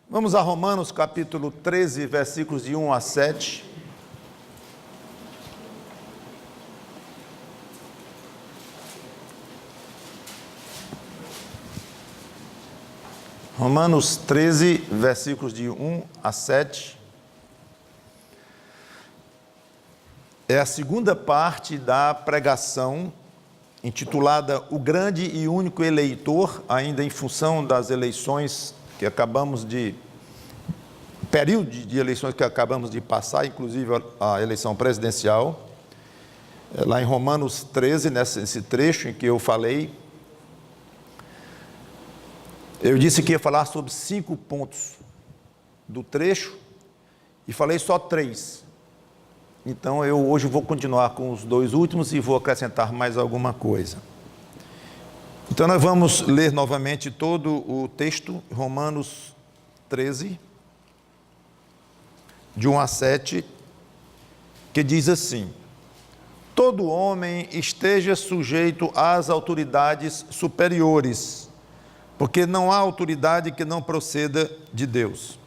Vamos a Romanos capítulo 13, versículos de 1 a 7. Romanos 13, versículos de 1 a 7. É a segunda parte da pregação intitulada O Grande e Único Eleitor, ainda em função das eleições que acabamos de... período de eleições que acabamos de passar, inclusive a eleição presidencial. Lá em Romanos 13, nesse trecho em que eu falei, eu disse que ia falar sobre 5 pontos do trecho e falei só 3. Então, eu hoje vou continuar com os 2 últimos e vou acrescentar mais alguma coisa. Então, nós vamos ler novamente todo o texto, Romanos 13, de 1 a 7, que diz assim: todo homem esteja sujeito às autoridades superiores, porque não há autoridade que não proceda de Deus.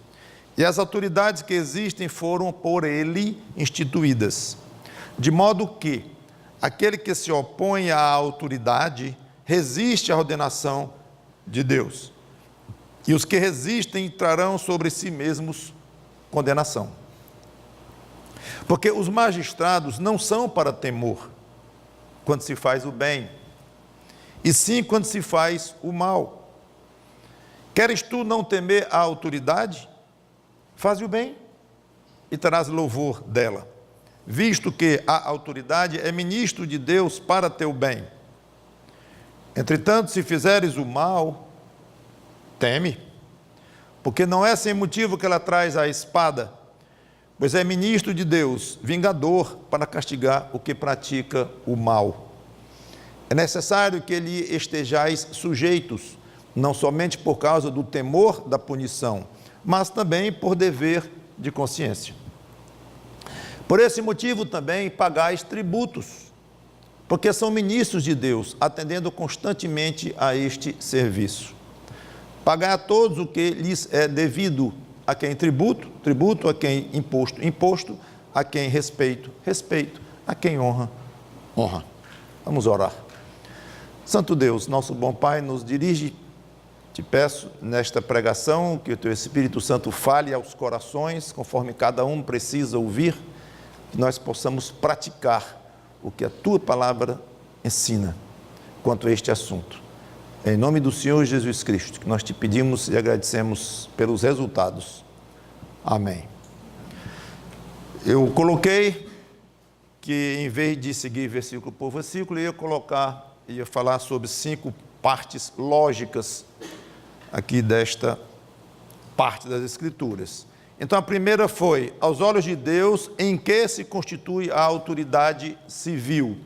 E as autoridades que existem foram por ele instituídas, de modo que aquele que se opõe à autoridade resiste à ordenação de Deus. E os que resistem trarão sobre si mesmos condenação. Porque os magistrados não são para temor quando se faz o bem, e sim quando se faz o mal. Queres tu não temer a autoridade? Faze o bem e terás louvor dela, visto que a autoridade é ministro de Deus para teu bem. Entretanto, se fizeres o mal, teme, porque não é sem motivo que ela traz a espada, pois é ministro de Deus, vingador para castigar o que pratica o mal. É necessário que lhe estejais sujeitos, não somente por causa do temor da punição, mas também por dever de consciência. Por esse motivo também pagais tributos, porque são ministros de Deus, atendendo constantemente a este serviço. Pagai a todos o que lhes é devido, a quem tributo, tributo, a quem imposto, imposto, a quem respeito, respeito, a quem honra, honra. Vamos orar. Santo Deus, nosso bom Pai, nos dirige. Te peço, nesta pregação, que o Teu Espírito Santo fale aos corações, conforme cada um precisa ouvir, que nós possamos praticar o que a Tua Palavra ensina quanto a este assunto. É em nome do Senhor Jesus Cristo que nós te pedimos e agradecemos pelos resultados. Amém. Eu coloquei que, em vez de seguir versículo por versículo, ia falar sobre 5 partes lógicas aqui desta parte das Escrituras. Então, a primeira foi, aos olhos de Deus, em que se constitui a autoridade civil.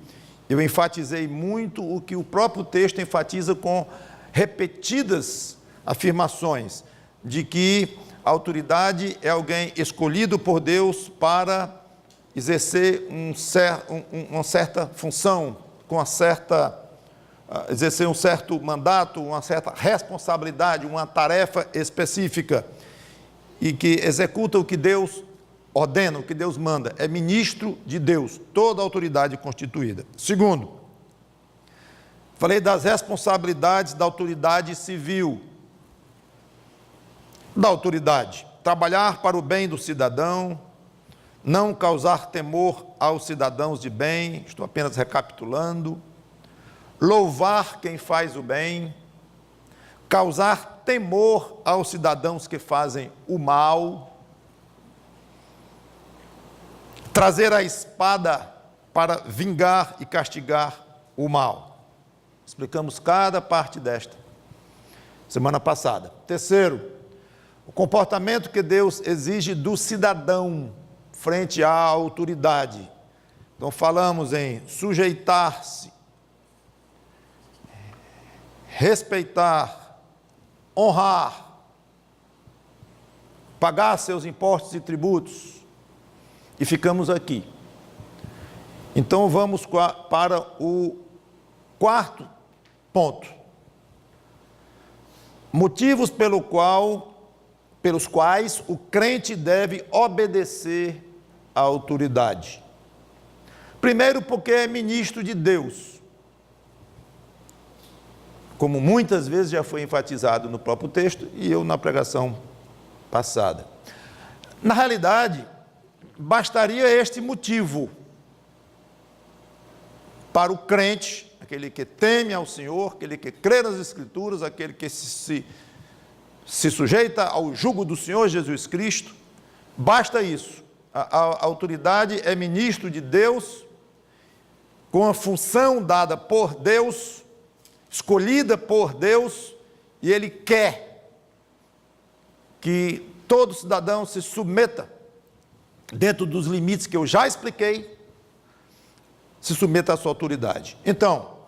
Eu enfatizei muito o que o próprio texto enfatiza com repetidas afirmações, de que a autoridade é alguém escolhido por Deus para exercer uma certa função, exercer um certo mandato, uma certa responsabilidade, uma tarefa específica, e que executa o que Deus ordena, o que Deus manda, é ministro de Deus, toda a autoridade constituída. Segundo, falei das responsabilidades da autoridade civil. Da autoridade, trabalhar para o bem do cidadão, não causar temor aos cidadãos de bem, estou apenas recapitulando, louvar quem faz o bem, causar temor aos cidadãos que fazem o mal, trazer a espada para vingar e castigar o mal. Explicamos cada parte desta semana passada. Terceiro, o comportamento que Deus exige do cidadão frente à autoridade. Então, falamos em sujeitar-se, respeitar, honrar, pagar seus impostos e tributos, e ficamos aqui. Então, vamos para o 4º ponto. Motivos pelo qual pelos quais o crente deve obedecer à autoridade. Primeiro, porque é ministro de Deus, como muitas vezes já foi enfatizado no próprio texto e eu na pregação passada. Na realidade, bastaria este motivo para o crente, aquele que teme ao Senhor, aquele que crê nas Escrituras, aquele que se sujeita ao jugo do Senhor Jesus Cristo, basta isso. A autoridade é ministro de Deus, com a função dada por Deus, escolhida por Deus, e Ele quer que todo cidadão se submeta, dentro dos limites que eu já expliquei, se submeta à sua autoridade. Então,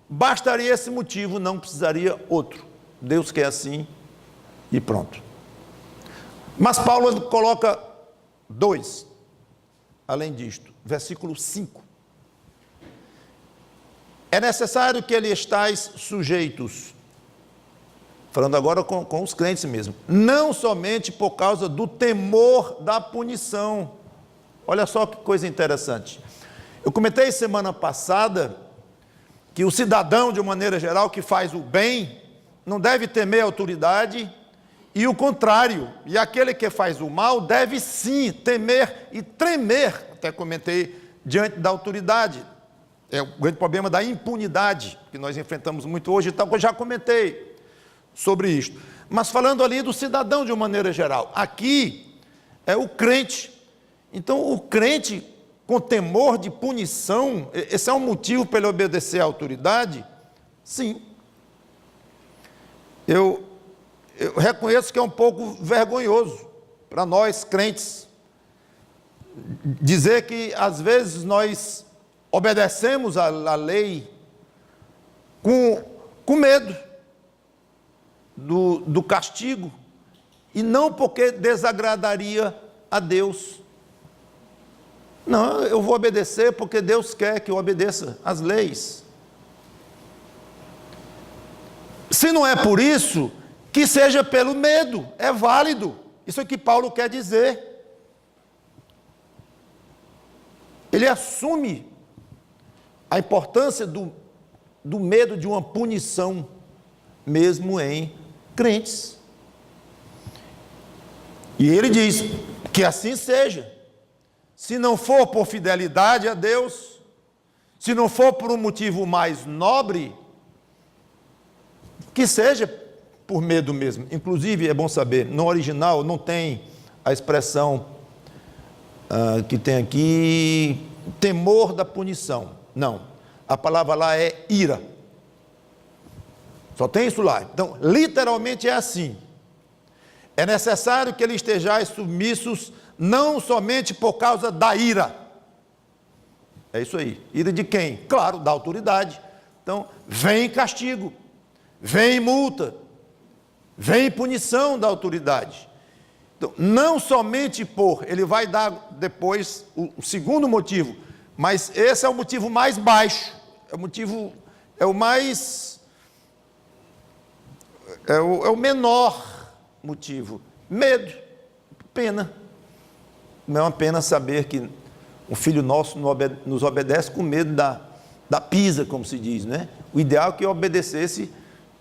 bastaria esse motivo, não precisaria outro. Deus quer assim e pronto. Mas Paulo coloca 2, além disto, versículo 5. É necessário que eles estais sujeitos, falando agora com os crentes mesmo, não somente por causa do temor da punição. Olha só que coisa interessante. Eu comentei semana passada que o cidadão, de uma maneira geral, que faz o bem, não deve temer a autoridade, e o contrário, e aquele que faz o mal deve sim temer e tremer, até comentei, diante da autoridade. É o grande problema da impunidade, que nós enfrentamos muito hoje, então eu já comentei sobre isto. Mas falando ali do cidadão de uma maneira geral, aqui é o crente. Então o crente com temor de punição, esse é um motivo para ele obedecer à autoridade? Sim. Eu reconheço que é um pouco vergonhoso para nós crentes dizer que às vezes nós obedecemos à lei com medo do castigo, e não porque desagradaria a Deus. Não, eu vou obedecer porque Deus quer que eu obedeça às leis. Se não é por isso, que seja pelo medo, é válido. Isso é o que Paulo quer dizer. Ele assume a importância do medo de uma punição, mesmo em crentes. E ele diz que assim seja. Se não for por fidelidade a Deus, se não for por um motivo mais nobre, que seja por medo mesmo. Inclusive, é bom saber, no original não tem a expressão que tem aqui, temor da punição. Não, a palavra lá é ira. Só tem isso lá. Então, literalmente é assim. É necessário que eles estejais submissos, não somente por causa da ira. É isso aí. Ira de quem? Claro, da autoridade. Então, vem castigo, vem multa, vem punição da autoridade. Então, não somente por, ele vai dar depois o segundo motivo, mas esse é o motivo mais baixo, é o menor motivo. Medo, pena. Não é uma pena saber que um filho nosso nos obedece com medo da pisa, como se diz, né? O ideal é que obedecesse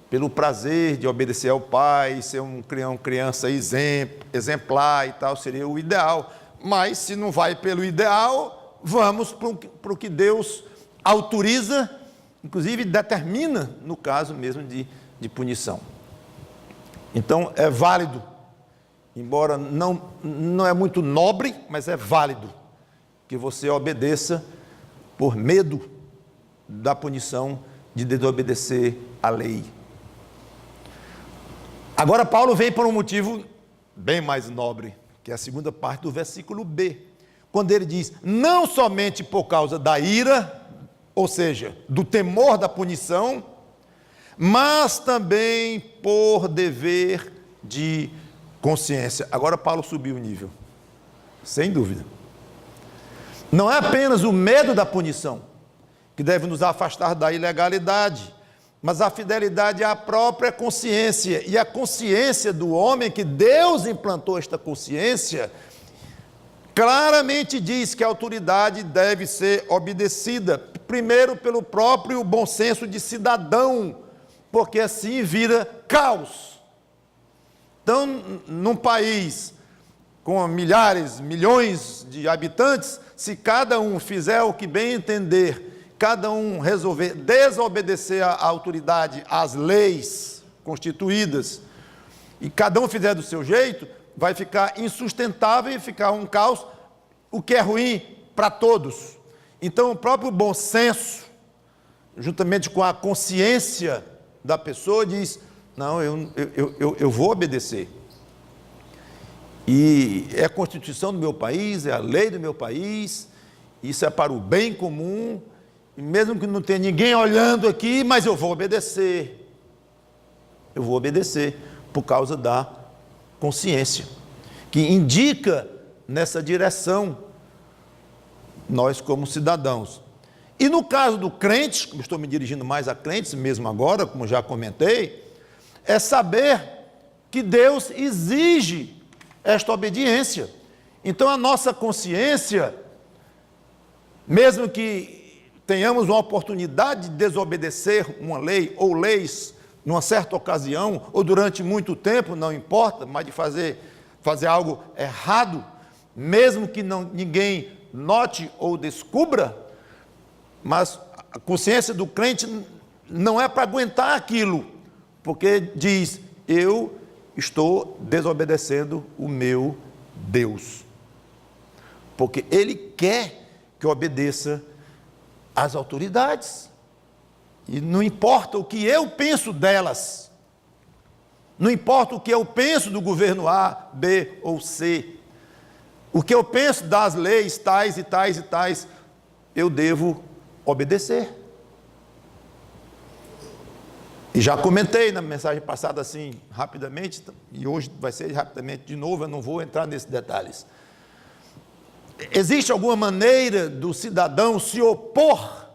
pelo prazer de obedecer ao pai, ser uma criança exemplar e tal, seria o ideal. Mas se não vai pelo ideal, vamos para o que Deus autoriza, inclusive determina, no caso mesmo de punição. Então é válido, embora não é muito nobre, mas é válido que você obedeça por medo da punição de desobedecer à lei. Agora Paulo vem por um motivo bem mais nobre, que é a segunda parte do versículo B, quando ele diz, não somente por causa da ira, ou seja, do temor da punição, mas também por dever de consciência. Agora Paulo subiu o nível, sem dúvida. Não é apenas o medo da punição que deve nos afastar da ilegalidade, mas a fidelidade à própria consciência. E a consciência do homem, que Deus implantou esta consciência, claramente diz que a autoridade deve ser obedecida, primeiro pelo próprio bom senso de cidadão, porque assim vira caos. Então, num país com milhares, milhões de habitantes, se cada um fizer o que bem entender, cada um resolver desobedecer à autoridade, às leis constituídas, e cada um fizer do seu jeito, vai ficar insustentável e ficar um caos, o que é ruim para todos. Então, o próprio bom senso, juntamente com a consciência da pessoa, diz: não, eu vou obedecer. E é a Constituição do meu país, é a lei do meu país, isso é para o bem comum, e mesmo que não tenha ninguém olhando aqui, mas eu vou obedecer. Eu vou obedecer por causa da consciência, que indica nessa direção nós como cidadãos. E no caso do crente, como estou me dirigindo mais a crentes mesmo agora, como já comentei, é saber que Deus exige esta obediência. Então a nossa consciência, mesmo que tenhamos uma oportunidade de desobedecer uma lei ou leis numa certa ocasião, ou durante muito tempo, não importa, mas de fazer algo errado, mesmo que ninguém note ou descubra, mas a consciência do crente não é para aguentar aquilo, porque diz: eu estou desobedecendo o meu Deus, porque Ele quer que eu obedeça às autoridades, e não importa o que eu penso delas, não importa o que eu penso do governo A, B ou C, o que eu penso das leis tais e tais e tais, eu devo obedecer. E já comentei na mensagem passada assim, rapidamente, e hoje vai ser rapidamente de novo, eu não vou entrar nesses detalhes. Existe alguma maneira do cidadão se opor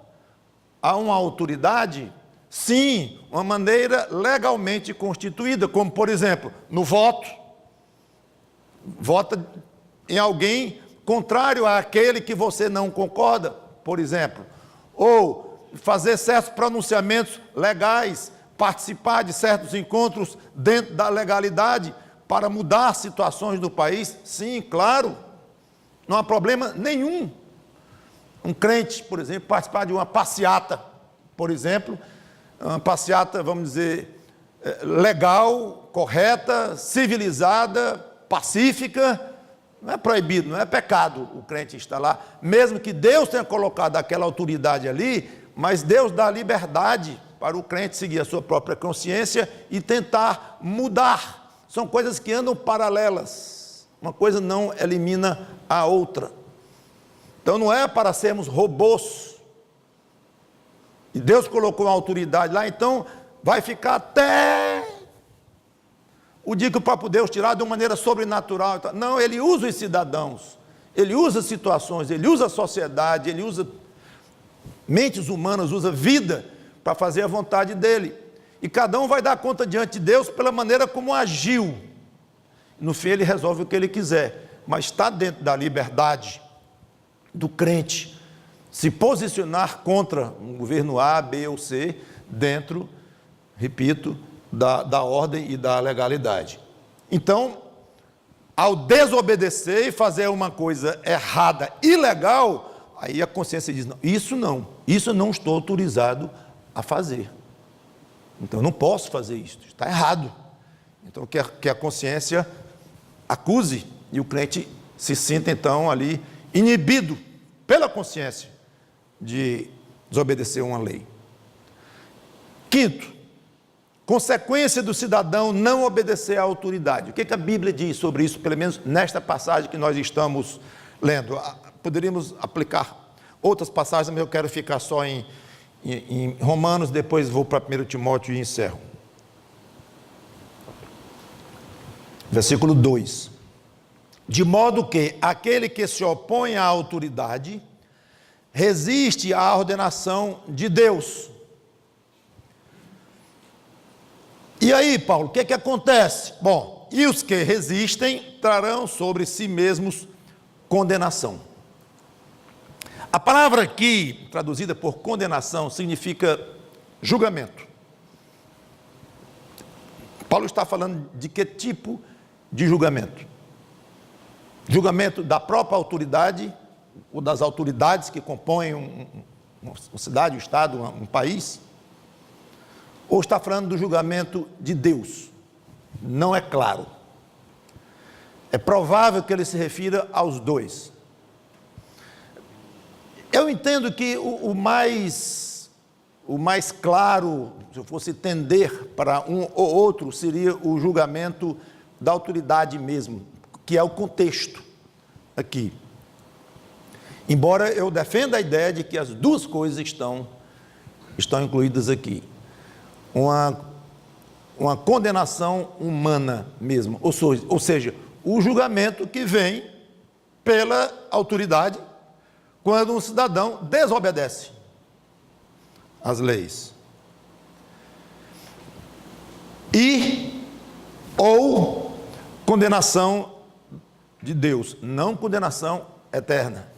a uma autoridade? Sim, uma maneira legalmente constituída, como por exemplo, no voto. Vota em alguém contrário àquele que você não concorda, por exemplo. Ou fazer certos pronunciamentos legais, participar de certos encontros dentro da legalidade para mudar situações do país. Sim, claro, não há problema nenhum. Um crente, por exemplo, participar de uma passeata, por exemplo, uma passeata, vamos dizer, legal, correta, civilizada, pacífica, não é proibido, não é pecado o crente estar lá, mesmo que Deus tenha colocado aquela autoridade ali, mas Deus dá liberdade para o crente seguir a sua própria consciência e tentar mudar. São coisas que andam paralelas, uma coisa não elimina a outra. Então não é para sermos robôs, e Deus colocou uma autoridade lá, então vai ficar até o dia que o próprio Deus tirar de uma maneira sobrenatural. Não, Ele usa os cidadãos, Ele usa situações, Ele usa a sociedade, Ele usa mentes humanas, usa vida para fazer a vontade dEle. E cada um vai dar conta diante de Deus pela maneira como agiu. No fim Ele resolve o que Ele quiser, mas está dentro da liberdade do crente se posicionar contra um governo A, B ou C, dentro, repito, da ordem e da legalidade. Então, ao desobedecer e fazer uma coisa errada, ilegal, aí a consciência diz: não, isso eu não estou autorizado a fazer. Então, eu não posso fazer isso, está errado. Então, que a consciência acuse e o crente se sinta, então, ali inibido pela consciência de desobedecer uma lei. Quinto, consequência do cidadão não obedecer à autoridade. O que a Bíblia diz sobre isso, pelo menos nesta passagem que nós estamos lendo? Poderíamos aplicar outras passagens, mas eu quero ficar só em Romanos, depois vou para 1 Timóteo e encerro. Versículo 2. De modo que aquele que se opõe à autoridade resiste à ordenação de Deus. E aí, Paulo, o que é que acontece? Bom, e os que resistem trarão sobre si mesmos condenação. A palavra aqui, traduzida por condenação, significa julgamento. Paulo está falando de que tipo de julgamento? Julgamento da própria autoridade, ou das autoridades que compõem uma cidade, um estado, um país? Ou está falando do julgamento de Deus? Não é claro. É provável que ele se refira aos dois. Eu entendo que o mais claro, se eu fosse tender para um ou outro, seria o julgamento da autoridade mesmo, que é o contexto aqui. Embora eu defenda a ideia de que as duas coisas estão incluídas aqui. Uma condenação humana mesmo, ou seja, o julgamento que vem pela autoridade quando um cidadão desobedece às leis. Ou condenação de Deus, não condenação eterna.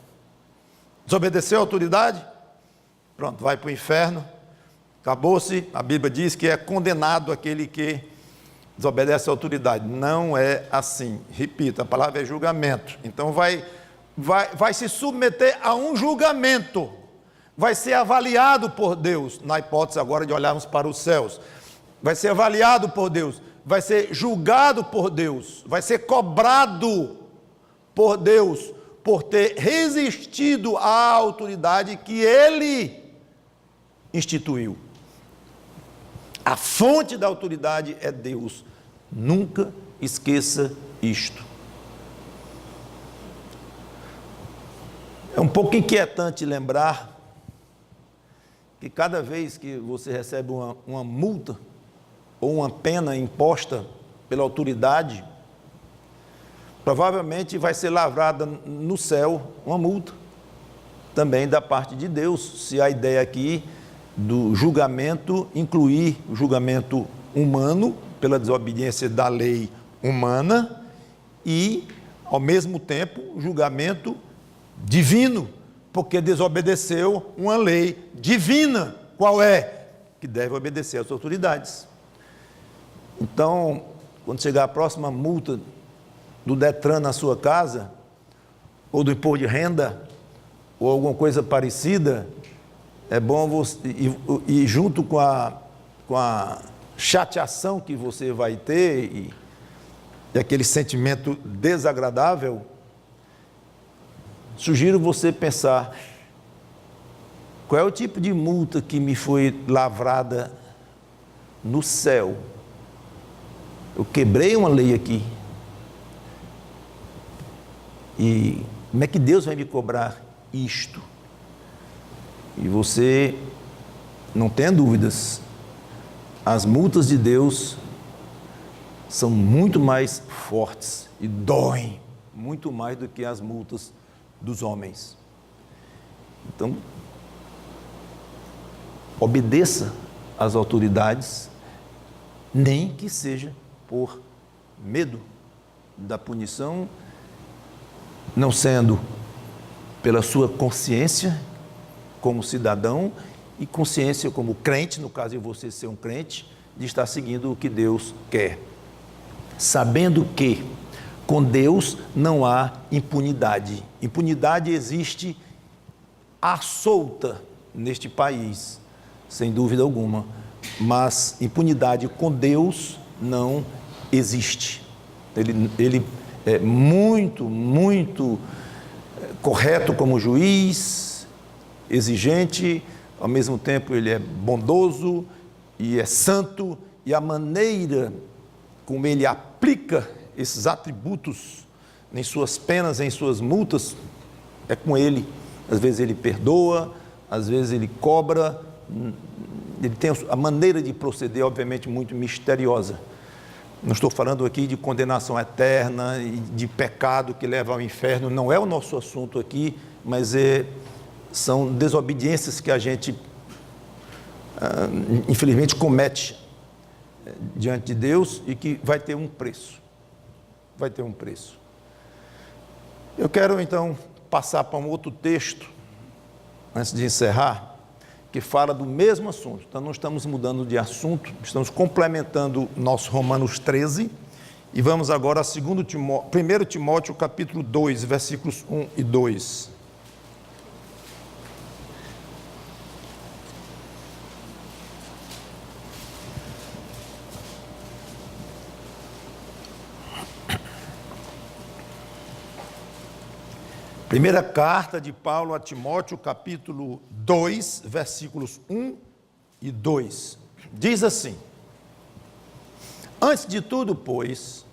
Desobedeceu a autoridade, pronto, vai para o inferno, acabou-se. A Bíblia diz que é condenado aquele que desobedece a autoridade. Não é assim, repito, a palavra é julgamento. Então vai se submeter a um julgamento, vai ser avaliado por Deus, na hipótese agora de olharmos para os céus, vai ser avaliado por Deus, vai ser julgado por Deus, vai ser cobrado por Deus, por ter resistido à autoridade que Ele instituiu. A fonte da autoridade é Deus, nunca esqueça isto. É um pouco inquietante lembrar que cada vez que você recebe uma multa ou uma pena imposta pela autoridade, provavelmente vai ser lavrada no céu uma multa também da parte de Deus, se a ideia aqui do julgamento incluir o julgamento humano pela desobediência da lei humana e, ao mesmo tempo, o julgamento divino, porque desobedeceu uma lei divina. Qual é? Que deve obedecer às autoridades. Então, quando chegar a próxima multa do Detran na sua casa, ou do imposto de renda, ou alguma coisa parecida, é bom você, e junto com a chateação que você vai ter, e aquele sentimento desagradável, sugiro você pensar, qual é o tipo de multa que me foi lavrada no céu? Eu quebrei uma lei aqui, e como é que Deus vai me cobrar isto? E você, não tenha dúvidas, as multas de Deus são muito mais fortes e doem muito mais do que as multas dos homens. Então, obedeça às autoridades, nem que seja por medo da punição, não sendo pela sua consciência como cidadão e consciência como crente, no caso de você ser um crente, de estar seguindo o que Deus quer, sabendo que com Deus não há impunidade. Impunidade existe à solta neste país, sem dúvida alguma, mas impunidade com Deus não existe. Ele é muito correto como juiz, exigente, ao mesmo tempo ele é bondoso e é santo, e a maneira como ele aplica esses atributos em suas penas, em suas multas, é com ele. Às vezes ele perdoa, às vezes ele cobra, ele tem a maneira de proceder, obviamente, muito misteriosa. Não estou falando aqui de condenação eterna e de pecado que leva ao inferno, não é o nosso assunto aqui, mas são desobediências que a gente, infelizmente, comete diante de Deus e que vai ter um preço. Vai ter um preço. Eu quero então passar para um outro texto, antes de encerrar, que fala do mesmo assunto. Então não estamos mudando de assunto, estamos complementando nosso Romanos 13 e vamos agora a 1 Timóteo capítulo 2, versículos 1 e 2. Primeira carta de Paulo a Timóteo, capítulo 2, versículos 1 e 2. Diz assim: antes de tudo, pois,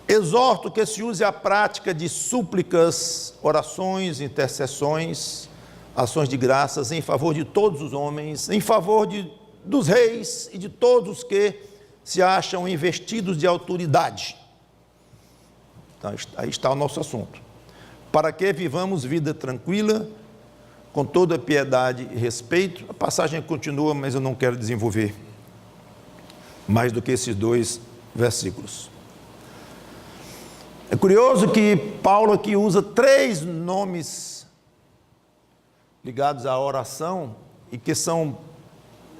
exorto que se use a prática de súplicas, orações, intercessões, ações de graças em favor de todos os homens, em favor dos reis e de todos os que se acham investidos de autoridade. Então, aí está o nosso assunto. Para que vivamos vida tranquila, com toda piedade e respeito. A passagem continua, mas eu não quero desenvolver mais do que esses 2 versículos. É curioso que Paulo aqui usa 3 nomes ligados à oração e que são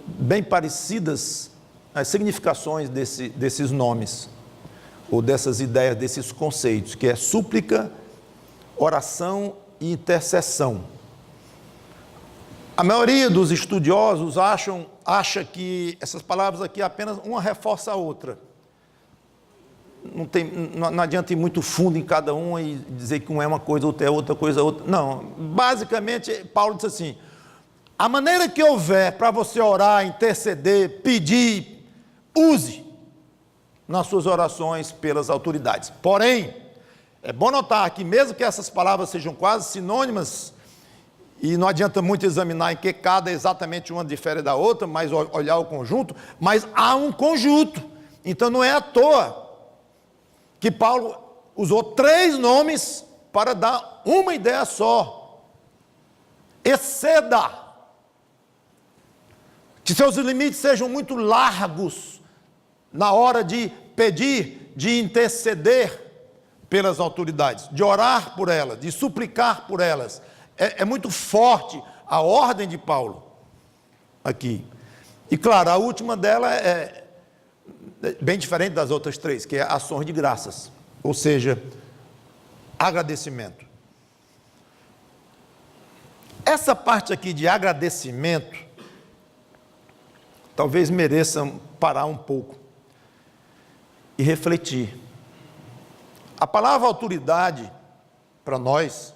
bem parecidas as significações desses nomes, ou dessas ideias, desses conceitos, que é súplica, oração e intercessão. A maioria dos estudiosos acha que essas palavras aqui apenas uma reforça a outra. Não adianta ir muito fundo em cada uma e dizer que uma é uma coisa, outra é outra coisa, outra. Não, basicamente Paulo diz assim: a maneira que houver para você orar, interceder, pedir, use nas suas orações pelas autoridades. Porém, é bom notar que mesmo que essas palavras sejam quase sinônimas, e não adianta muito examinar em que cada exatamente uma difere da outra, mas olhar o conjunto, mas há um conjunto. Então não é à toa que Paulo usou 3 nomes para dar uma ideia só. Exceda. Que seus limites sejam muito largos na hora de pedir, de interceder pelas autoridades, de orar por elas, de suplicar por elas. É muito forte a ordem de Paulo aqui. E claro, a última dela é bem diferente das outras 3, que é ações de graças, ou seja, agradecimento. Essa parte aqui de agradecimento talvez mereça parar um pouco e refletir. A palavra autoridade, para nós,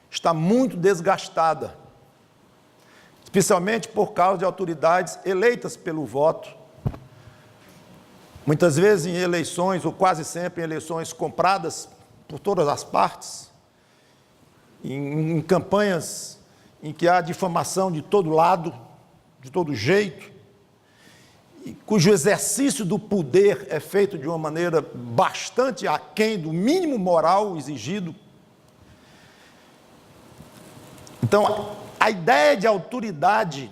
está muito desgastada, especialmente por causa de autoridades eleitas pelo voto, muitas vezes em eleições, ou quase sempre em eleições compradas por todas as partes, em campanhas em que há difamação de todo lado, de todo jeito, e cujo exercício do poder é feito de uma maneira bastante aquém do mínimo moral exigido. Então, a ideia de autoridade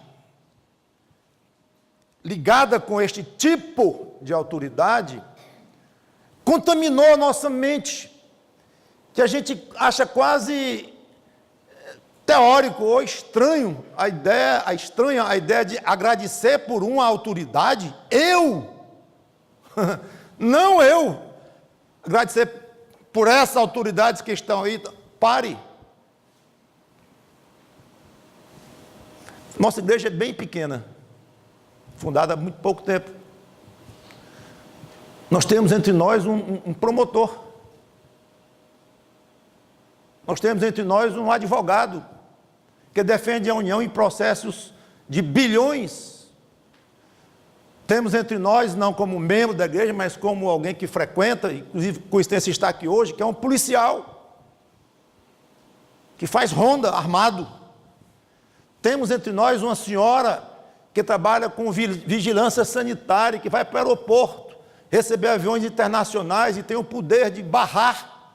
ligada com este tipo de autoridade contaminou a nossa mente, que a gente acha quase teórico ou estranho a ideia de agradecer por uma autoridade. Não eu, agradecer por essas autoridades que estão aí. Pare. Nossa igreja é bem pequena, fundada há muito pouco tempo. Nós temos entre nós um promotor. Nós temos entre nós um advogado que defende a União em processos de bilhões. Temos entre nós, não como membro da igreja, mas como alguém que frequenta, inclusive coincidência está aqui hoje, que é um policial, que faz ronda armado. Temos entre nós uma senhora que trabalha com vigilância sanitária, que vai para o aeroporto, receber aviões internacionais e tem o poder de barrar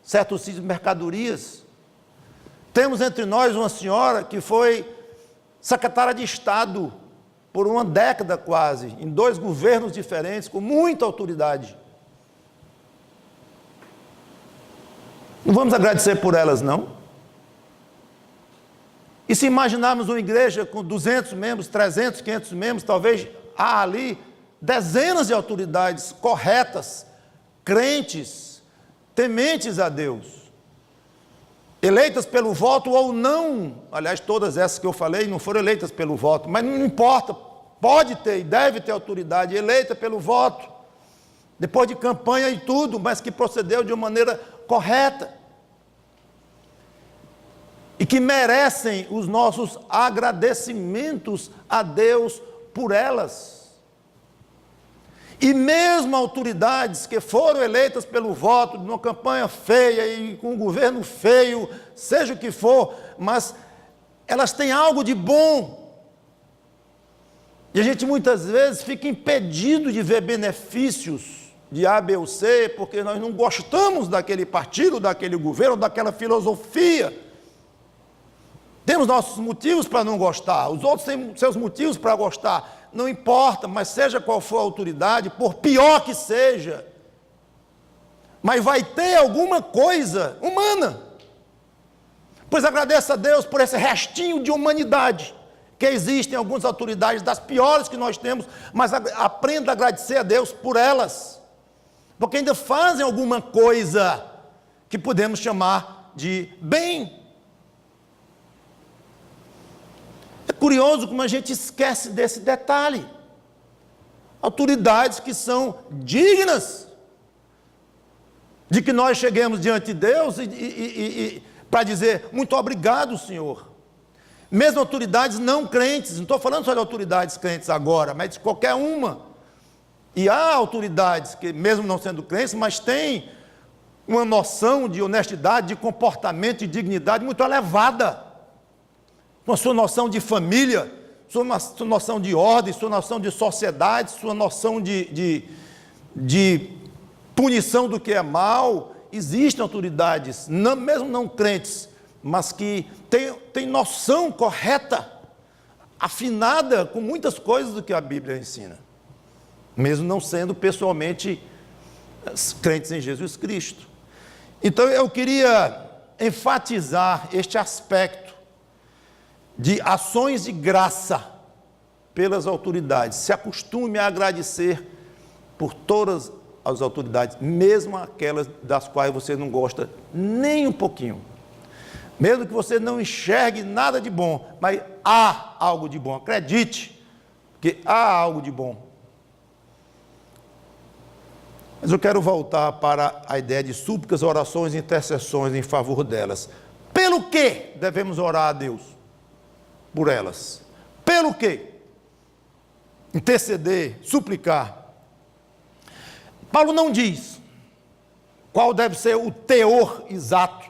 certos tipos de mercadorias. Temos entre nós uma senhora que foi secretária de Estado por uma década quase, em 2 governos diferentes, com muita autoridade. Não vamos agradecer por elas, não? E se imaginarmos uma igreja com 200 membros, 300, 500 membros, talvez há ali dezenas de autoridades corretas, crentes, tementes a Deus, eleitas pelo voto ou não. Aliás, todas essas que eu falei não foram eleitas pelo voto, mas não importa, pode ter e deve ter autoridade eleita pelo voto, depois de campanha e tudo, mas que procedeu de uma maneira correta e que merecem os nossos agradecimentos a Deus por elas. E mesmo autoridades que foram eleitas pelo voto, numa campanha feia e com um governo feio, seja o que for, mas elas têm algo de bom. E a gente muitas vezes fica impedido de ver benefícios de A, B ou C, porque nós não gostamos daquele partido, daquele governo, daquela filosofia. Temos nossos motivos para não gostar, os outros têm seus motivos para gostar. Não importa, mas seja qual for a autoridade, por pior que seja, mas vai ter alguma coisa humana. Pois agradeça a Deus por esse restinho de humanidade que existe em algumas autoridades, das piores que nós temos, mas aprenda a agradecer a Deus por elas, porque ainda fazem alguma coisa que podemos chamar de bem. É curioso como a gente esquece desse detalhe. Autoridades que são dignas de que nós cheguemos diante de Deus para dizer, muito obrigado, Senhor. Mesmo autoridades não crentes, não estou falando só de autoridades crentes agora, mas de qualquer uma. E há autoridades que, mesmo não sendo crentes, mas têm uma noção de honestidade, de comportamento e dignidade muito elevada, com a sua noção de família, sua noção de ordem, sua noção de sociedade, sua noção de punição do que é mal. Existem autoridades, mesmo não crentes, mas que têm noção correta, afinada com muitas coisas do que a Bíblia ensina, mesmo não sendo pessoalmente crentes em Jesus Cristo. Então eu queria enfatizar este aspecto de ações de graça pelas autoridades. Se acostume a agradecer por todas as autoridades, mesmo aquelas das quais você não gosta nem um pouquinho. Mesmo que você não enxergue nada de bom, mas há algo de bom, acredite que há algo de bom. Mas eu quero voltar para a ideia de súplicas, orações e intercessões em favor delas. Pelo que devemos orar a Deus? Por elas. Pelo que? Interceder, suplicar. Paulo não diz qual deve ser o teor exato,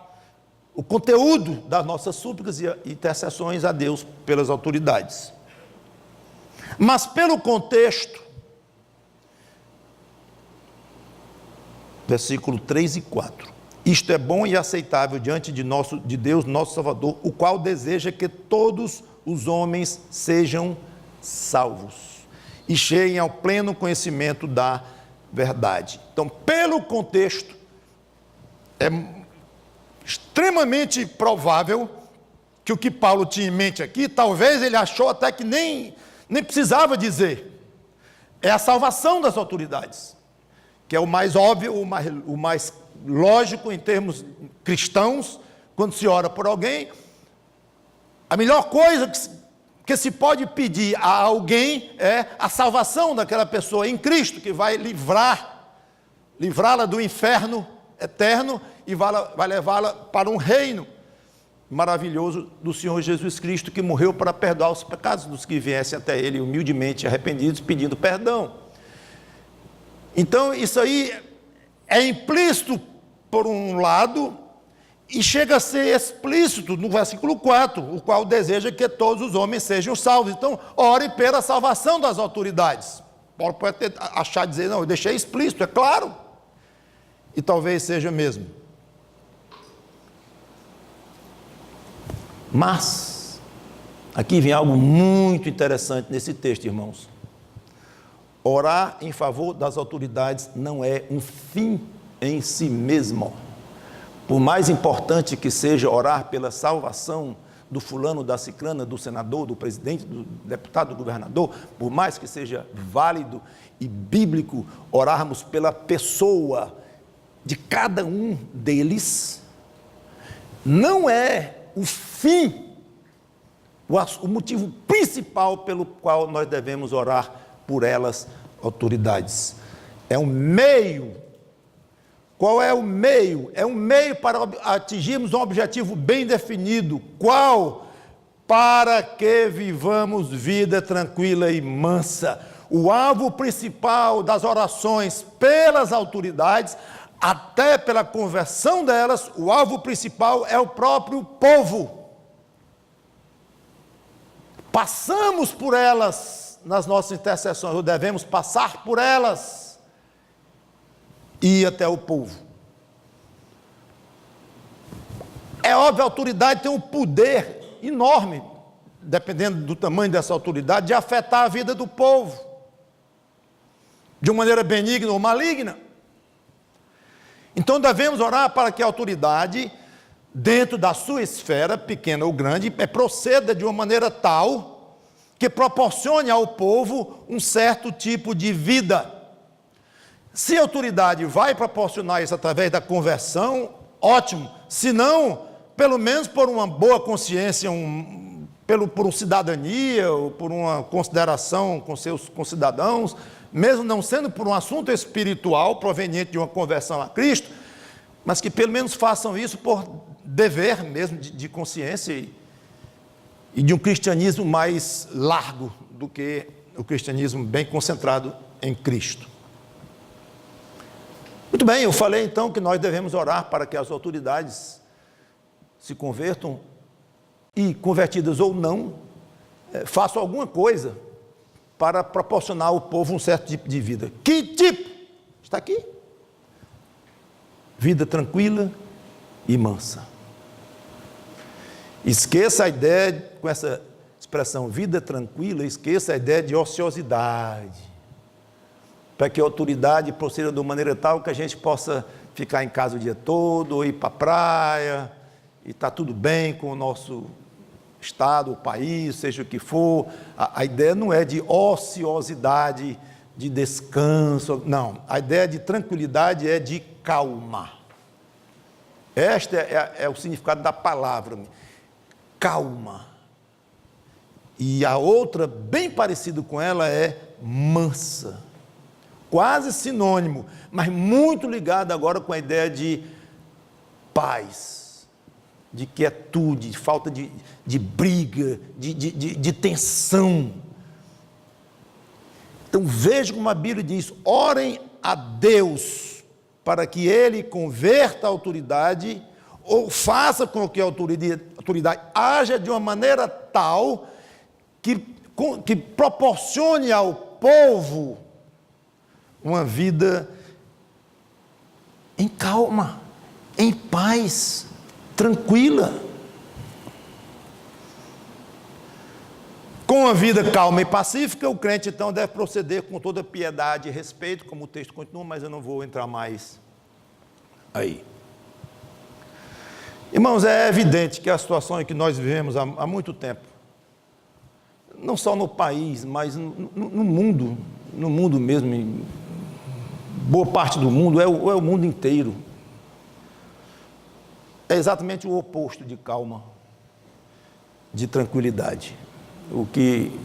o conteúdo das nossas súplicas e intercessões a Deus pelas autoridades. Mas pelo contexto, versículo 3 e 4. Isto é bom e aceitável diante de Deus, nosso Salvador, o qual deseja que todos os homens sejam salvos e cheguem ao pleno conhecimento da verdade. Então, pelo contexto, é extremamente provável que o que Paulo tinha em mente aqui, talvez ele achou até que nem precisava dizer, é a salvação das autoridades, que é o mais óbvio, o mais lógico em termos cristãos. Quando se ora por alguém, a melhor coisa que se pode pedir a alguém é a salvação daquela pessoa em Cristo, que vai livrá-la do inferno eterno e vai levá-la para um reino maravilhoso do Senhor Jesus Cristo, que morreu para perdoar os pecados dos que viessem até Ele humildemente arrependidos, pedindo perdão. Então, isso aí é implícito por um lado e chega a ser explícito no versículo 4, o qual deseja que todos os homens sejam salvos. Então, ore pela salvação das autoridades. Paulo pode achar, dizer, não, eu deixei explícito, é claro. E talvez seja mesmo. Mas, Aqui vem algo muito interessante nesse texto, irmãos. Orar em favor das autoridades não é um fim em si mesmo. Por mais importante que seja orar pela salvação do fulano, da ciclana, do senador, do presidente, do deputado, do governador, por mais que seja válido e bíblico orarmos pela pessoa de cada um deles, não é o fim, o motivo principal pelo qual nós devemos orar por elas, autoridades. É um meio. Qual é o meio? É um meio para atingirmos um objetivo bem definido. Qual? Para que vivamos vida tranquila e mansa. O alvo principal das orações pelas autoridades, até pela conversão delas, o alvo principal é o próprio povo. Passamos por elas nas nossas intercessões, ou devemos passar por elas e ir até o povo. É óbvio, a autoridade tem um poder enorme, dependendo do tamanho dessa autoridade, de afetar a vida do povo, de uma maneira benigna ou maligna. Então devemos orar para que a autoridade, dentro da sua esfera, pequena ou grande, proceda de uma maneira tal que proporcione ao povo um certo tipo de vida. Se a autoridade vai proporcionar isso através da conversão, ótimo. Se não, pelo menos por uma boa consciência, por uma cidadania, ou por uma consideração com seus concidadãos, mesmo não sendo por um assunto espiritual proveniente de uma conversão a Cristo, mas que pelo menos façam isso por dever mesmo de consciência e de um cristianismo mais largo do que o cristianismo bem concentrado em Cristo. Muito bem, eu falei então que nós devemos orar para que as autoridades se convertam e, convertidas ou não, façam alguma coisa para proporcionar ao povo um certo tipo de vida. Que tipo? Está aqui. Vida tranquila e mansa. Esqueça a ideia, com essa expressão, vida tranquila, esqueça a ideia de ociosidade, para que a autoridade proceda de uma maneira tal que a gente possa ficar em casa o dia todo, ou ir para a praia, e está tudo bem com o nosso estado, o país, seja o que for. A ideia não é de ociosidade, de descanso, não. A ideia de tranquilidade é de calma. Este é o significado da palavra, calma. E a outra, bem parecida com ela, é mansa. Quase sinônimo, mas muito ligado agora com a ideia de paz, de quietude, de falta de briga, de tensão. Então veja como a Bíblia diz: orem a Deus para que Ele converta a autoridade, ou faça com que a autoridade haja de uma maneira tal que proporcione ao povo uma vida em calma, em paz, tranquila. Com a vida calma e pacífica, o crente então deve proceder com toda piedade e respeito, como o texto continua, mas eu não vou entrar mais aí. Irmãos, é evidente que a situação em que nós vivemos há muito tempo, não só no país, mas no mundo mesmo, em boa parte do mundo, é o mundo inteiro, é exatamente o oposto de calma, de tranquilidade. O que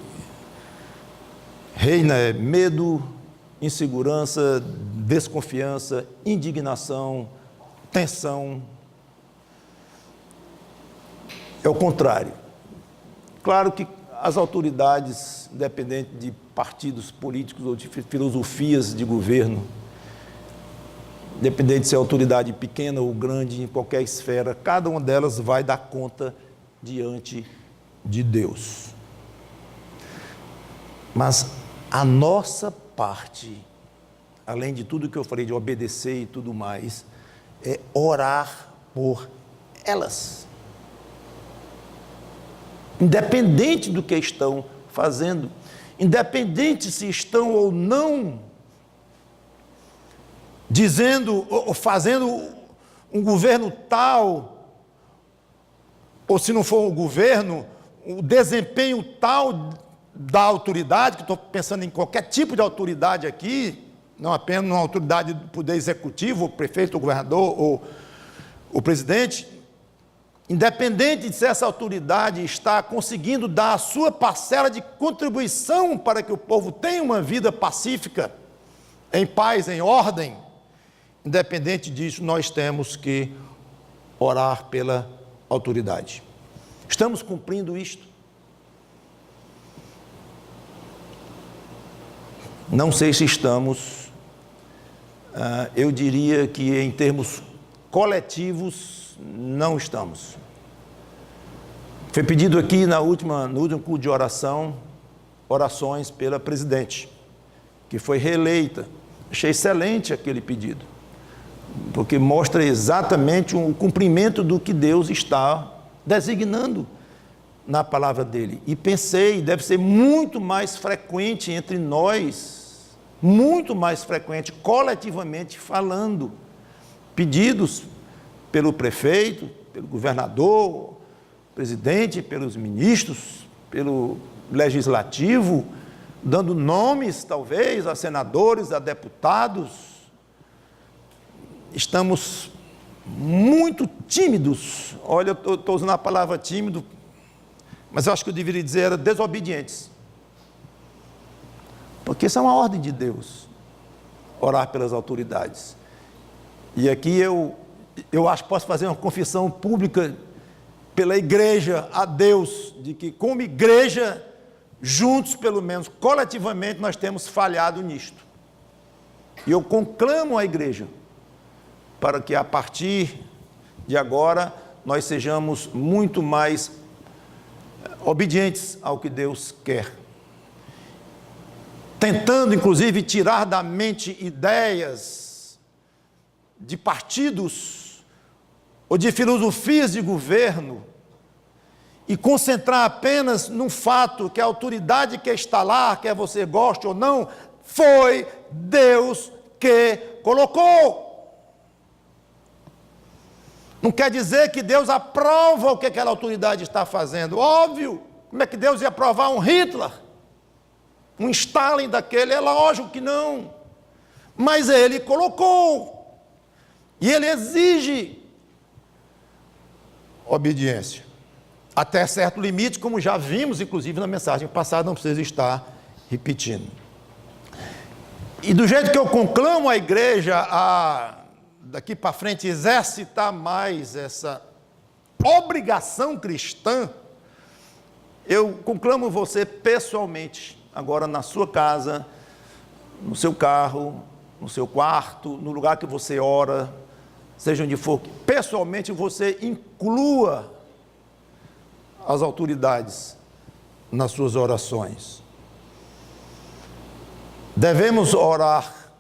reina é medo, insegurança, desconfiança, indignação, tensão. É o contrário. Claro que as autoridades, independente de partidos políticos ou de filosofias de governo, independente de ser autoridade pequena ou grande, em qualquer esfera, cada uma delas vai dar conta diante de Deus. Mas a nossa parte, além de tudo que eu falei de obedecer e tudo mais, é orar por elas. independente do que estão fazendo, independente se estão ou não dizendo ou fazendo um governo tal, ou se não for o governo, o desempenho tal da autoridade, que estou pensando em qualquer tipo de autoridade aqui, não apenas uma autoridade do poder executivo, o prefeito, o governador ou o presidente, independente de se essa autoridade está conseguindo dar a sua parcela de contribuição para que o povo tenha uma vida pacífica, em paz, em ordem, independente disso, nós temos que orar pela autoridade. Estamos cumprindo isto? Não sei se estamos, eu diria que em termos coletivos, não estamos. Foi pedido aqui no último culto de oração, orações pela presidente, que foi reeleita. Achei excelente aquele pedido, porque mostra exatamente o cumprimento do que Deus está designando na palavra dele. E pensei, deve ser muito mais frequente entre nós, muito mais frequente, coletivamente falando, pedidos pelo prefeito, pelo governador, presidente, pelos ministros, pelo legislativo, dando nomes, talvez, a senadores, a deputados. Estamos muito tímidos. Olha, eu estou usando a palavra tímido, mas eu acho que eu deveria dizer era desobedientes. Porque isso é uma ordem de Deus, orar pelas autoridades. E aqui eu acho que posso fazer uma confissão pública pela igreja a Deus, de que como igreja, juntos pelo menos, coletivamente, nós temos falhado nisto. E eu conclamo a igreja para que a partir de agora nós sejamos muito mais obedientes ao que Deus quer. Tentando, inclusive, tirar da mente ideias de partidos ou de filosofias de governo e concentrar apenas no fato que a autoridade que está lá, quer você goste ou não, foi Deus que colocou. Não quer dizer que Deus aprova o que aquela autoridade está fazendo. Óbvio, como é que Deus ia aprovar um Hitler? Um Stalin daquele? É lógico que não. Mas ele colocou. E ele exige obediência. Até certo limite, como já vimos, inclusive, na mensagem passada, não precisa estar repetindo. E do jeito que eu conclamo a igreja a, daqui para frente, exercitar mais essa obrigação cristã, eu conclamo você pessoalmente, agora na sua casa, no seu carro, no seu quarto, no lugar que você ora, seja onde for, pessoalmente você inclua as autoridades nas suas orações. Devemos orar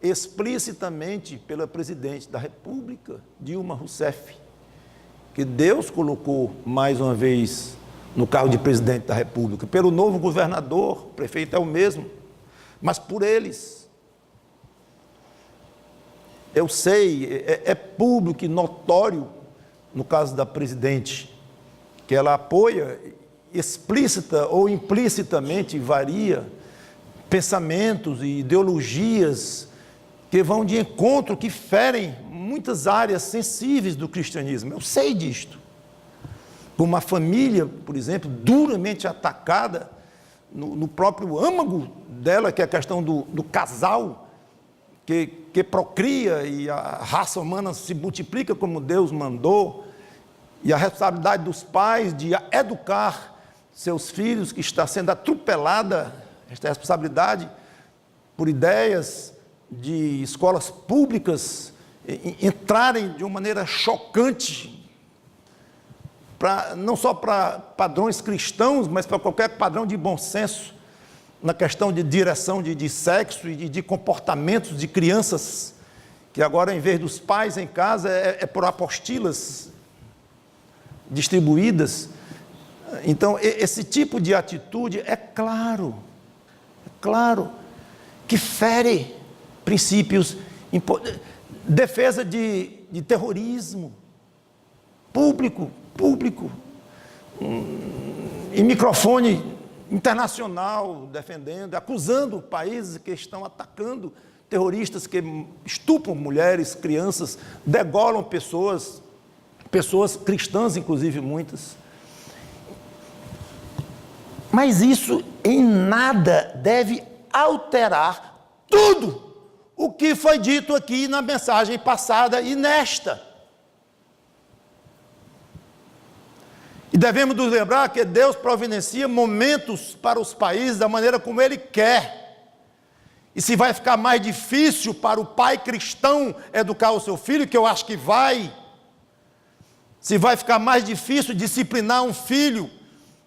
explicitamente pela presidente da República, Dilma Rousseff, que Deus colocou mais uma vez no cargo de presidente da República, pelo novo governador, o prefeito é o mesmo, mas por eles. Eu sei, é público e notório, no caso da presidente, que ela apoia, explícita ou implicitamente, varia, pensamentos e ideologias que vão de encontro, que ferem muitas áreas sensíveis do cristianismo. Eu sei disto. Uma família, por exemplo, duramente atacada no próprio âmago dela, que é a questão do casal, que procria e a raça humana se multiplica como Deus mandou, e a responsabilidade dos pais de educar seus filhos, que está sendo atropelada, esta responsabilidade, por ideias de escolas públicas entrarem de uma maneira chocante, não só para padrões cristãos, mas para qualquer padrão de bom senso, na questão de direção de sexo e de comportamentos de crianças, que agora, em vez dos pais em casa, é por apostilas distribuídas. Então, esse tipo de atitude é claro que fere princípios, defesa de terrorismo público, em microfone internacional, defendendo, acusando países que estão atacando terroristas que estupram mulheres, crianças, degolam pessoas cristãs, inclusive muitas. Mas isso em nada deve alterar tudo o que foi dito aqui na mensagem passada e nesta. E devemos nos lembrar que Deus providencia momentos para os países da maneira como Ele quer. E se vai ficar mais difícil para o pai cristão educar o seu filho, que eu acho que vai, se vai ficar mais difícil disciplinar um filho,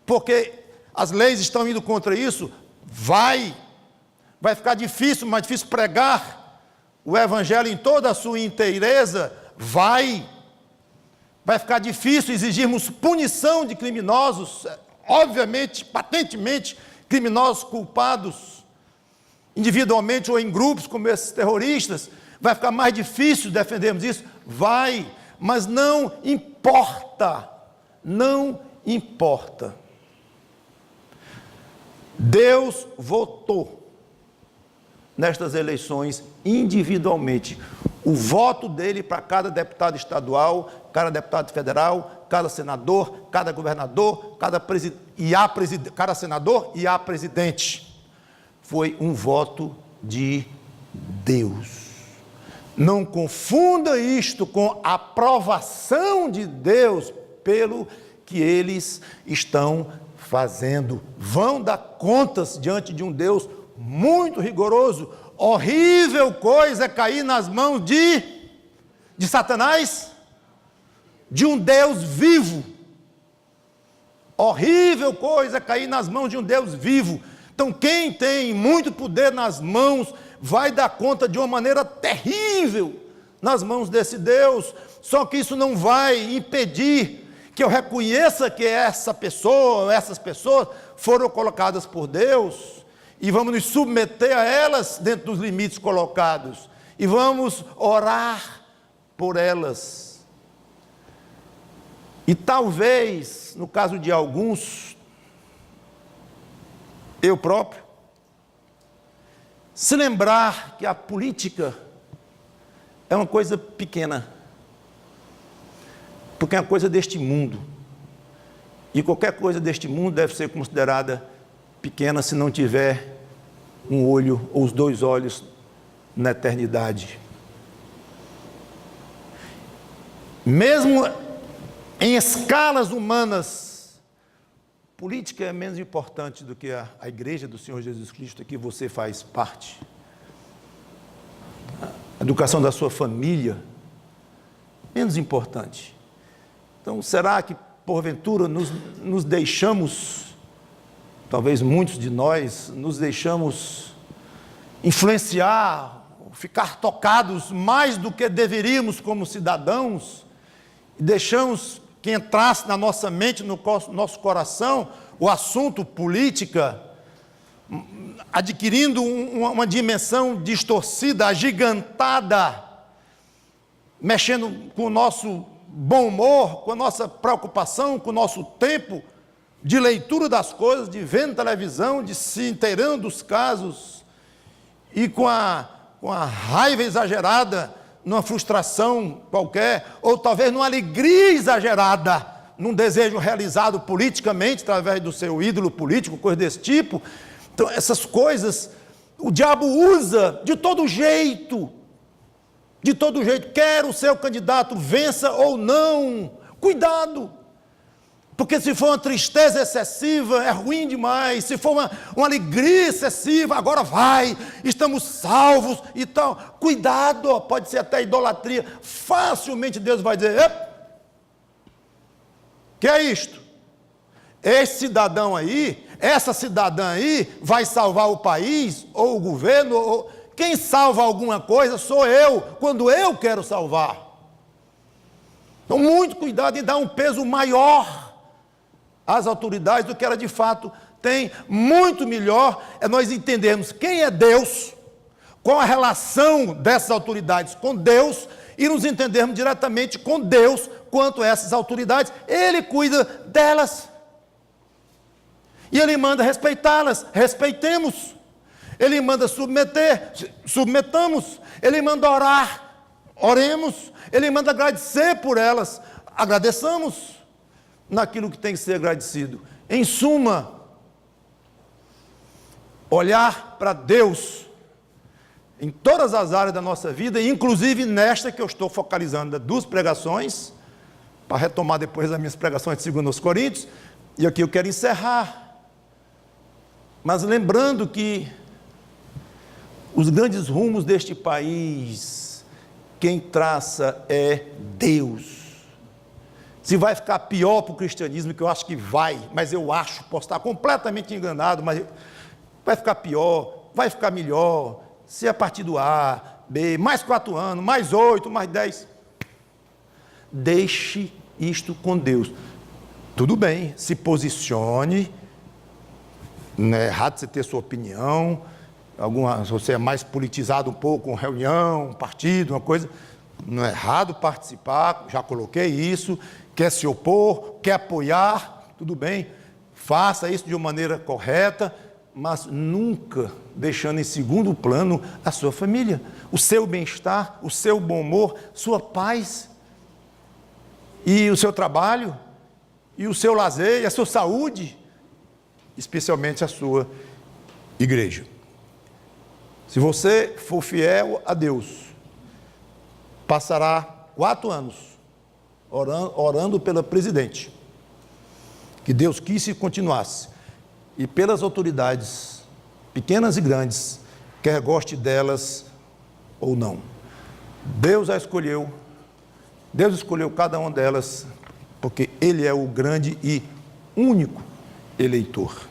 porque as leis estão indo contra isso, vai ficar difícil, mais difícil pregar o evangelho em toda a sua inteireza, vai ficar difícil exigirmos punição de criminosos, obviamente, patentemente, criminosos culpados, individualmente ou em grupos como esses terroristas, vai ficar mais difícil defendermos isso, mas não importa, Deus votou nestas eleições individualmente. O voto dele para cada deputado estadual, cada deputado federal, cada senador, cada governador, cada senador e a presidente. Foi um voto de Deus. Não confunda isto com a aprovação de Deus pelo que eles estão fazendo. Vão dar contas diante de um Deus muito rigoroso. Horrível coisa é cair nas mãos de Satanás, de um Deus vivo. Horrível coisa é cair nas mãos de um Deus vivo. Então, quem tem muito poder nas mãos vai dar conta de uma maneira terrível nas mãos desse Deus. Só que isso não vai impedir que eu reconheça que essa pessoa, essas pessoas foram colocadas por Deus, e vamos nos submeter a elas dentro dos limites colocados, e vamos orar por elas. E talvez, no caso de alguns, eu próprio, se lembrar que a política é uma coisa pequena, porque é uma coisa deste mundo, e qualquer coisa deste mundo deve ser considerada pequena se não tiver um olho ou os dois olhos na eternidade. Mesmo em escalas humanas, política é menos importante do que a igreja do Senhor Jesus Cristo, que você faz parte. A educação da sua família, menos importante. Então, será que, porventura, nos deixamos, talvez muitos de nós, nos deixamos influenciar, ficar tocados mais do que deveríamos como cidadãos, e deixamos que entrasse na nossa mente, no nosso coração, o assunto política, adquirindo uma dimensão distorcida, agigantada, mexendo com o nosso bom humor, com a nossa preocupação, com o nosso tempo de leitura das coisas, de vendo televisão, de se inteirando dos casos, e com a raiva exagerada, numa frustração qualquer, ou talvez numa alegria exagerada, num desejo realizado politicamente, através do seu ídolo político, coisa desse tipo. Então, essas coisas, o diabo usa de todo jeito, quer o seu candidato vença ou não, cuidado, porque se for uma tristeza excessiva, é ruim demais, se for uma alegria excessiva, agora estamos salvos e tal, cuidado, pode ser até idolatria, facilmente Deus vai dizer, que é isto? Esse cidadão aí, essa cidadã aí, vai salvar o país, ou o governo, ou quem salva alguma coisa sou eu, quando eu quero salvar. Então, muito cuidado em dar um peso maior as autoridades do que ela de fato tem. Muito melhor é nós entendermos quem é Deus, qual a relação dessas autoridades com Deus, e nos entendermos diretamente com Deus quanto a essas autoridades. Ele cuida delas. E Ele manda respeitá-las, respeitemos. Ele manda submeter, submetamos. Ele manda orar, oremos. Ele manda agradecer por elas, agradeçamos naquilo que tem que ser agradecido. Em suma, olhar para Deus em todas as áreas da nossa vida, inclusive nesta que eu estou focalizando, 2 pregações, para retomar depois as minhas pregações de 2 Coríntios, e aqui eu quero encerrar, mas lembrando que os grandes rumos deste país, quem traça é Deus. Se vai ficar pior para o cristianismo, que eu acho que vai, mas eu acho, posso estar completamente enganado, mas vai ficar pior, vai ficar melhor, se a partir do A, B, mais 4 anos, mais 8, mais 10. Deixe isto com Deus. Tudo bem, se posicione, não é errado você ter sua opinião, se você é mais politizado um pouco, com reunião, um partido, uma coisa, não é errado participar, já coloquei isso, quer se opor, quer apoiar, tudo bem, faça isso de uma maneira correta, mas nunca deixando em segundo plano a sua família, o seu bem-estar, o seu bom humor, sua paz, e o seu trabalho, e o seu lazer, e a sua saúde, especialmente a sua igreja. Se você for fiel a Deus, passará 4 anos orando pela presidente, que Deus quis que continuasse, e pelas autoridades, pequenas e grandes, quer goste delas ou não. Deus a escolheu, Deus escolheu cada uma delas, porque Ele é o grande e único eleitor.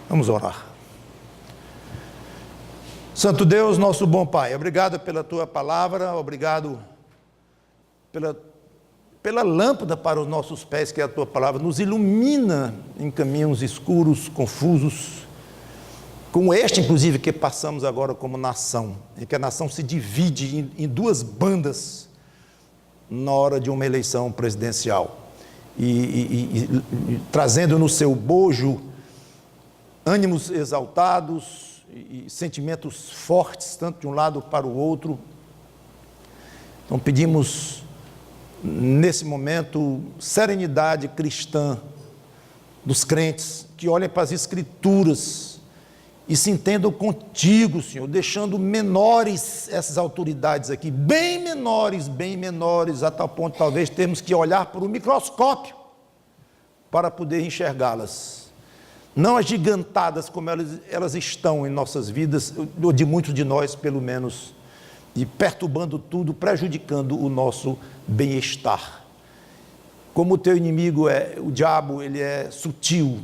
Vamos orar. Santo Deus, nosso bom Pai, obrigado pela Tua palavra, obrigado pela lâmpada para os nossos pés, que é a Tua palavra, nos ilumina em caminhos escuros, confusos, como este, inclusive, que passamos agora como nação, em que a nação se divide em 2 bandas na hora de uma eleição presidencial, e trazendo no seu bojo ânimos exaltados, e sentimentos fortes, tanto de um lado para o outro. Então pedimos, nesse momento, serenidade cristã dos crentes, que olhem para as Escrituras e se entendam contigo, Senhor, deixando menores essas autoridades aqui, bem menores, a tal ponto talvez temos que olhar por um microscópio para poder enxergá-las. Não agigantadas como elas estão em nossas vidas, ou de muitos de nós, pelo menos, e perturbando tudo, prejudicando o nosso bem-estar. Como o teu inimigo o diabo, ele é sutil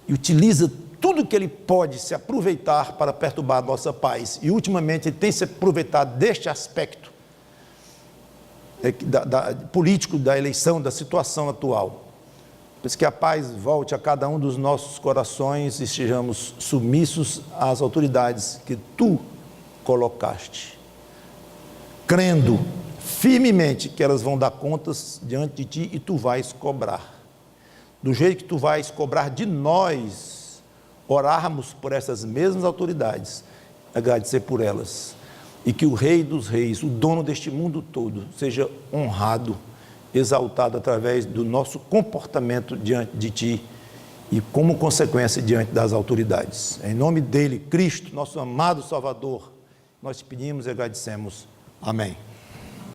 e utiliza tudo que ele pode se aproveitar para perturbar a nossa paz. E, ultimamente, ele tem se aproveitado deste aspecto político da eleição, da situação atual. Por isso que a paz volte a cada um dos nossos corações e estejamos submissos às autoridades que Tu colocaste, crendo firmemente que elas vão dar contas diante de Ti e Tu vais cobrar. Do jeito que Tu vais cobrar de nós, orarmos por essas mesmas autoridades, agradecer por elas, e que o Rei dos Reis, o dono deste mundo todo, seja honrado, exaltado através do nosso comportamento diante de Ti e como consequência diante das autoridades. Em nome dele, Cristo, nosso amado Salvador, nós te pedimos e agradecemos. Amém.